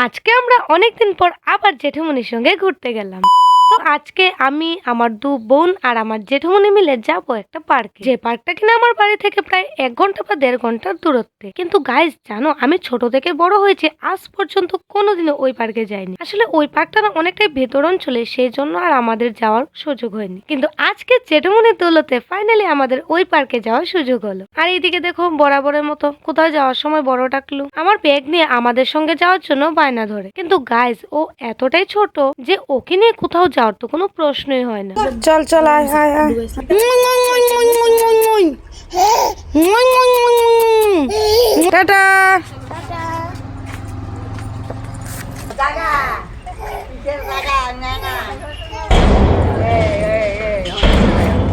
আজকে আমরা অনেকদিন পর আবার জেঠুমনির সঙ্গে ঘুরতে গেলাম। তো আজকে আমি, আমার দু বোন আর আমার জেঠুমনি মিলে যাবো একটা পার্কে, যে পার্কটা কিনা আমার বাড়ি থেকে প্রায় 1 ঘন্টা বা 1.5 ঘন্টার দূরত্বে। কিন্তু গাইজ জানো, আমি ছোট থেকে বড় হয়েছি, আজ পর্যন্ত কোনোদিনও ওই পার্কে যাইনি। আসলে ওই পার্কটা না অনেকটাই ভেতর অঞ্চলে, সেই জন্য আর আমাদের যাওয়ার সুযোগ হয়নি। কিন্তু আজকে জেঠুমনির দৌলতে ফাইনালি আমাদের ওই পার্কে যাওয়ার সুযোগ হলো। আর এইদিকে দেখো, বরাবরের মতো কোথাও যাওয়ার সময় বড় টাকলু আমার ব্যাগ নিয়ে আমাদের সঙ্গে যাওয়ার জন্য বায়না ধরে। কিন্তু গাইজ ও এতটাই ছোট যে ওকে নিয়ে কোথাও যাওয়ার তো কোনো প্রশ্নই হয় না। চল চল আয় আয় আয় টাটা।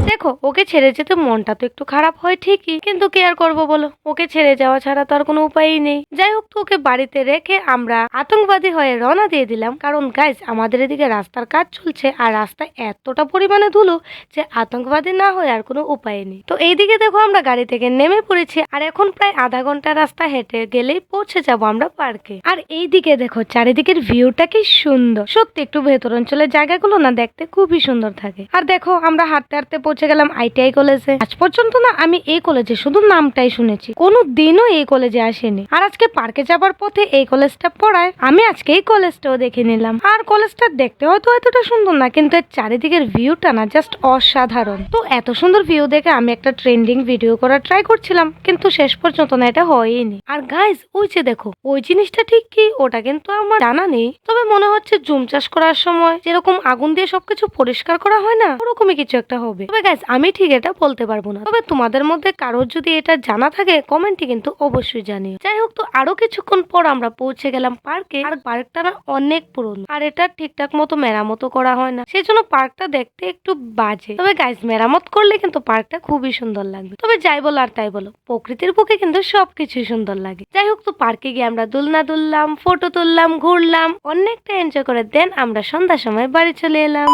দেখো, ওকে ছেড়ে যেতে মনটা তো একটু খারাপ হয় ঠিকই, কিন্তু কি আর করবো বলো, ওকে ছেড়ে যাওয়া ছাড়া তো আর কোনো উপায়ই নেই। যাই হোক, তো ওকে বাড়িতে রেখে আমরা আতঙ্কবাদী হয়ে রওনা দিয়ে দিলাম। কারণ গাইজ, আমাদের এদিকে রাস্তার কাজ চলছে আর রাস্তায় এতটা পরিমাণে ধুলো যে আতঙ্কবাদী না হয়ে আর কোনো উপায় নেই। তো এইদিকে দেখো, আমরা গাড়ি থেকে নেমে পড়েছি আর এখন প্রায় আধা ঘন্টা রাস্তা হেঁটে গেলেই পৌঁছে যাব আমরা পার্কে। আর এইদিকে দেখো, চারিদিকের ভিউটা কি সুন্দর। সত্যি একটু ভেতর অঞ্চলের জায়গাগুলো না দেখতে খুবই সুন্দর থাকে। আর দেখো, আমরা হাঁটতে হাঁটতে পৌঁছে গেলাম আইটিআই কলেজে। আজ পর্যন্ত না আমি এই কলেজে শুধু নামটাই শুনেছি, কোনো দিনও এই কলেজে আসেনি। আর আজকে পার্কে যাবার পথে এই কলেজটা পড়ায়, আমি আজকে এই কলেজটাও দেখে নিলাম। আর কলেজটা দেখতে হয়তো এতটা সুন্দর না, কিন্তু এর চারিদিকের ভিউটা না জাস্ট অসাধারণ। তো এত সুন্দর ভিউ দেখে আমি একটা ট্রেন্ডিং ভিডিও করার ট্রাই করছিলাম, কিন্তু শেষ পর্যন্ত না এটা হয়নি। আর গাইজ, ওই যে দেখো, ওই জিনিসটা ঠিক কি ওটা কিন্তু আমার জানা নেই, তবে মনে হচ্ছে জুম চাষ করার সময় যেরকম আগুন দিয়ে সবকিছু পরিষ্কার করা হয় না, ওরকমই কিছু একটা হবে। তবে গাইজ, আমি ঠিক এটা বলতে পারবো না, তবে তোমাদের মধ্যে কারোর যদি এটা জানা থাকে কমেন্টে কিন্তু অবশ্যই জানিও। যাই হোক, তো আরো কিছুক্ষণ পর আমরা পৌঁছে গেলাম পার্কে। আর পার্কটা না অনেক পুরনো আর এটা ঠিকঠাক মতো মেরামত করা হয় না, সেই জন্য পার্কটা দেখতে একটু বাজে। তবে গাইজ, মেরামত করলে কিন্তু পার্কটা খুবই সুন্দর লাগবে। তবে যাই বলো আর তাই বলো, প্রকৃতির বুকে কিন্তু সবকিছু সুন্দর লাগে। যাই হোক, তো পার্কে গিয়ে আমরা দুলনা দুললাম, ফটো তুললাম, ঘুরলাম, অনেকটা এনজয় করে দেন আমরা সন্ধ্যার সময় বাড়ি চলে এলাম।